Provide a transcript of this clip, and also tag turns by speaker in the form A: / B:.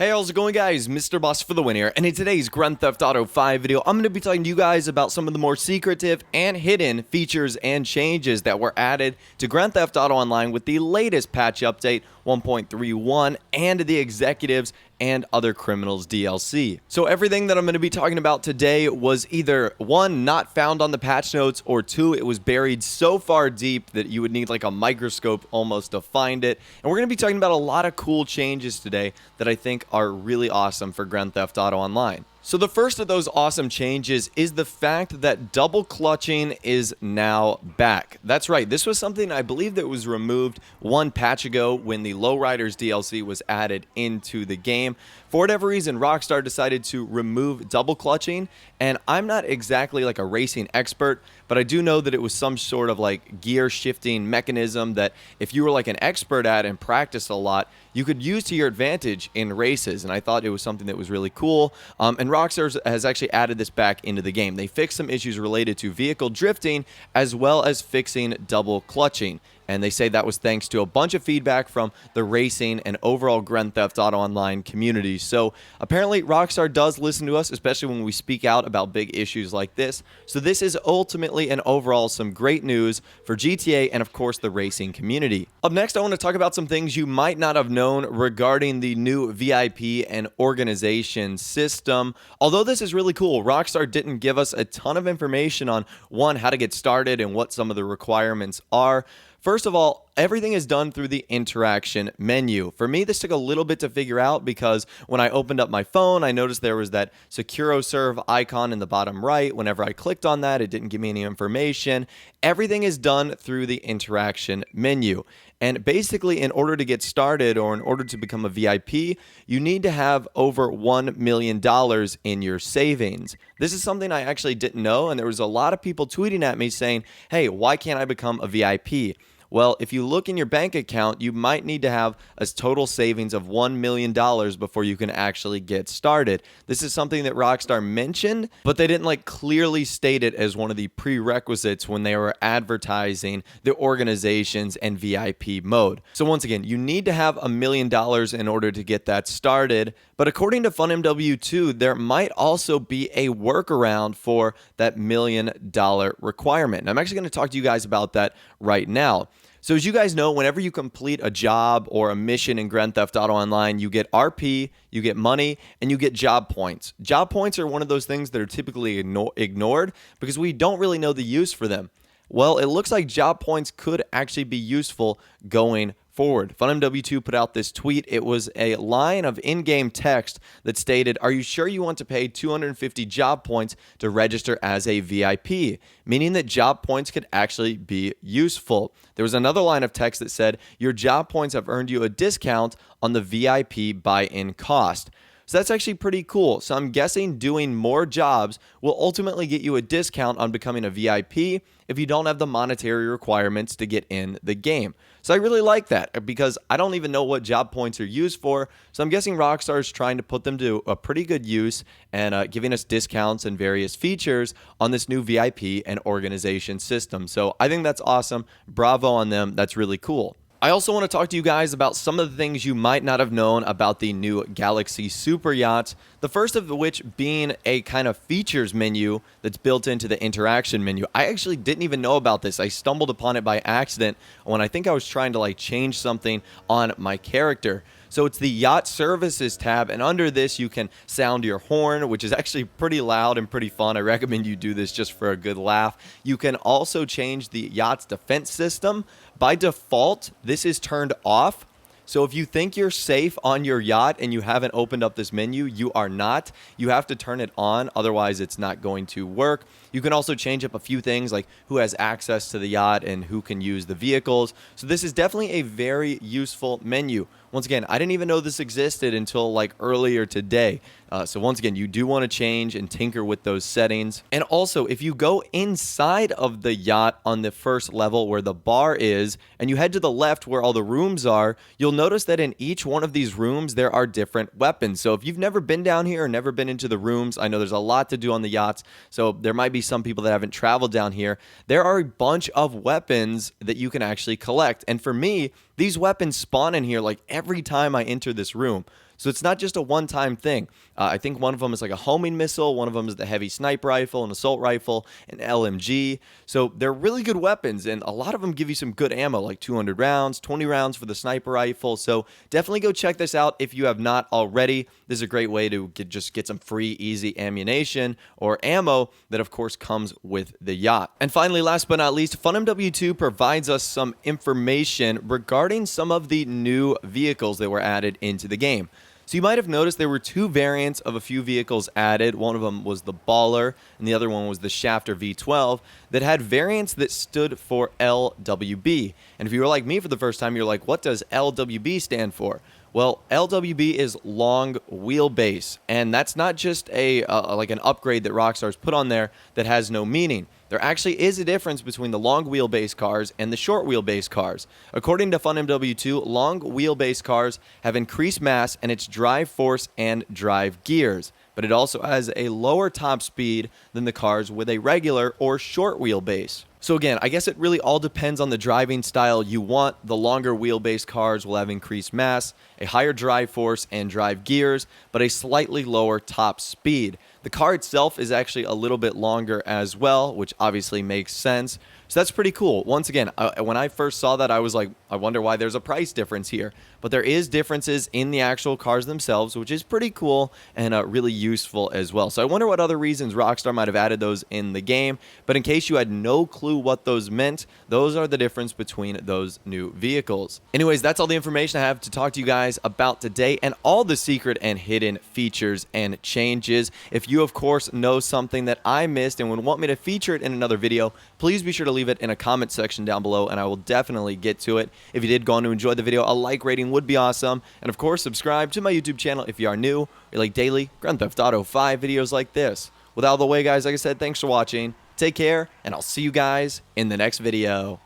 A: Hey, how's it going, guys? MrBossFTW here, and in today's Grand Theft Auto 5 video, I'm going to be talking to you guys about some of the more secretive and hidden features and changes that were added to Grand Theft Auto Online with the latest patch update 1.31 and the Executives and Other Criminals DLC. So everything that I'm going to be talking about today was either 1, not found on the patch notes, or 2, it was buried so far deep that you would need like a microscope almost to find it. And we're going to be talking about a lot of cool changes today that I think are really awesome for Grand Theft Auto Online. So the first of those awesome changes is the fact that double clutching is now back. That's right, this was something I believe that was removed one patch ago when the Lowriders DLC was added into the game. For whatever reason, Rockstar decided to remove double clutching, and I'm not exactly like a racing expert, but I do know that it was some sort of like gear shifting mechanism that if you were like an expert at and practiced a lot, you could use to your advantage in races, and I thought it was something that was really cool. And Rockstar has actually added this back into the game. They fixed some issues related to vehicle drifting as well as fixing double clutching. And they say that was thanks to a bunch of feedback from the racing and overall Grand Theft Auto Online community. So apparently Rockstar does listen to us, especially when we speak out about big issues like this. So this is ultimately and overall some great news for GTA and of course the racing community. Up next, I want to talk about some things you might not have known regarding the new VIP and organization system. Although this is really cool, Rockstar didn't give us a ton of information on, 1, how to get started and what some of the requirements are. First of all, everything is done through the interaction menu. For me, this took a little bit to figure out because when I opened up my phone, I noticed there was that SecuroServe icon in the bottom right. Whenever I clicked on that, it didn't give me any information. Everything is done through the interaction menu. And basically, in order to get started or in order to become a VIP, you need to have over $1 million in your savings. This is something I actually didn't know, and there was a lot of people tweeting at me saying, hey, why can't I become a VIP? Well, if you look in your bank account, you might need to have a total savings of $1 million before you can actually get started. This is something that Rockstar mentioned, but they didn't like clearly state it as one of the prerequisites when they were advertising the organizations and VIP mode. So once again, you need to have $1 million in order to get that started. But according to FunMW2, there might also be a workaround for that $1 million requirement. And I'm actually going to talk to you guys about that right now. So as you guys know, whenever you complete a job or a mission in Grand Theft Auto Online, you get RP, you get money, and you get job points. Job points are one of those things that are typically ignored because we don't really know the use for them. Well, it looks like job points could actually be useful going forward. FunMW2 put out this tweet. It was a line of in-game text that stated, "Are you sure you want to pay 250 job points to register as a VIP?" Meaning that job points could actually be useful. There was another line of text that said, "Your job points have earned you a discount on the VIP buy-in cost." So that's actually pretty cool. So I'm guessing doing more jobs will ultimately get you a discount on becoming a VIP if you don't have the monetary requirements to get in the game. So I really like that because I don't even know what job points are used for. So I'm guessing Rockstar is trying to put them to a pretty good use and giving us discounts and various features on this new VIP and organization system. So I think that's awesome. Bravo on them. That's really cool. I also want to talk to you guys about some of the things you might not have known about the new Galaxy Superyachts. The first of which being a kind of features menu that's built into the interaction menu. I actually didn't even know about this. I stumbled upon it by accident when I think I was trying to like change something on my character. So it's the Yacht Services tab, and under this you can sound your horn, which is actually pretty loud and pretty fun. I recommend you do this just for a good laugh. You can also change the yacht's defense system. By default, this is turned off. So if you think you're safe on your yacht and you haven't opened up this menu, you are not. You have to turn it on, otherwise it's not going to work. You can also change up a few things like who has access to the yacht and who can use the vehicles. So this is definitely a very useful menu. Once again, I didn't even know this existed until like earlier today. So once again, you do want to change and tinker with those settings. And also, if you go inside of the yacht on the first level where the bar is, and you head to the left where all the rooms are, you'll notice that in each one of these rooms, there are different weapons. So if you've never been down here or never been into the rooms, I know there's a lot to do on the yachts, so there might be some people that haven't traveled down here. There are a bunch of weapons that you can actually collect. And for me, these weapons spawn in here like every time I enter this room. So it's not just a one-time thing. I think one of them is like a homing missile, one of them is the heavy sniper rifle, an assault rifle, an LMG. So they're really good weapons, and a lot of them give you some good ammo, like 200 rounds, 20 rounds for the sniper rifle. So definitely go check this out if you have not already. This is a great way to just get some free, easy ammunition or ammo that, of course, comes with the yacht. And finally, last but not least, FunMW2 provides us some information regarding some of the new vehicles that were added into the game. So you might have noticed there were two variants of a few vehicles added. One of them was the Baller, and the other one was the Shafter V12 that had variants that stood for LWB. And if you were like me for the first time, you're like, what does LWB stand for? Well, LWB is long wheelbase, and that's not just like an upgrade that Rockstar's put on there that has no meaning. There actually is a difference between the long wheelbase cars and the short wheelbase cars. According to FunMW2, long wheelbase cars have increased mass and its drive force and drive gears, but it also has a lower top speed than the cars with a regular or short wheelbase. So again, I guess it really all depends on the driving style you want. The longer wheelbase cars will have increased mass, a higher drive force and drive gears, but a slightly lower top speed. The car itself is actually a little bit longer as well, which obviously makes sense. So that's pretty cool. Once again, when I first saw that, I was like, I wonder why there's a price difference here. But there is differences in the actual cars themselves, which is pretty cool and really useful as well. So I wonder what other reasons Rockstar might have added those in the game. But in case you had no clue what those meant, those are the difference between those new vehicles. Anyways, that's all the information I have to talk to you guys about today and all the secret and hidden features and changes. If you, of course, know something that I missed and would want me to feature it in another video, please be sure to leave it in a comment section down below, and I will definitely get to it. If you did go on to enjoy the video, a like rating would be awesome. And of course, subscribe to my YouTube channel if you are new. You like daily Grand Theft Auto 5 videos like this. With all the way, guys, like I said, thanks for watching. Take care, and I'll see you guys in the next video.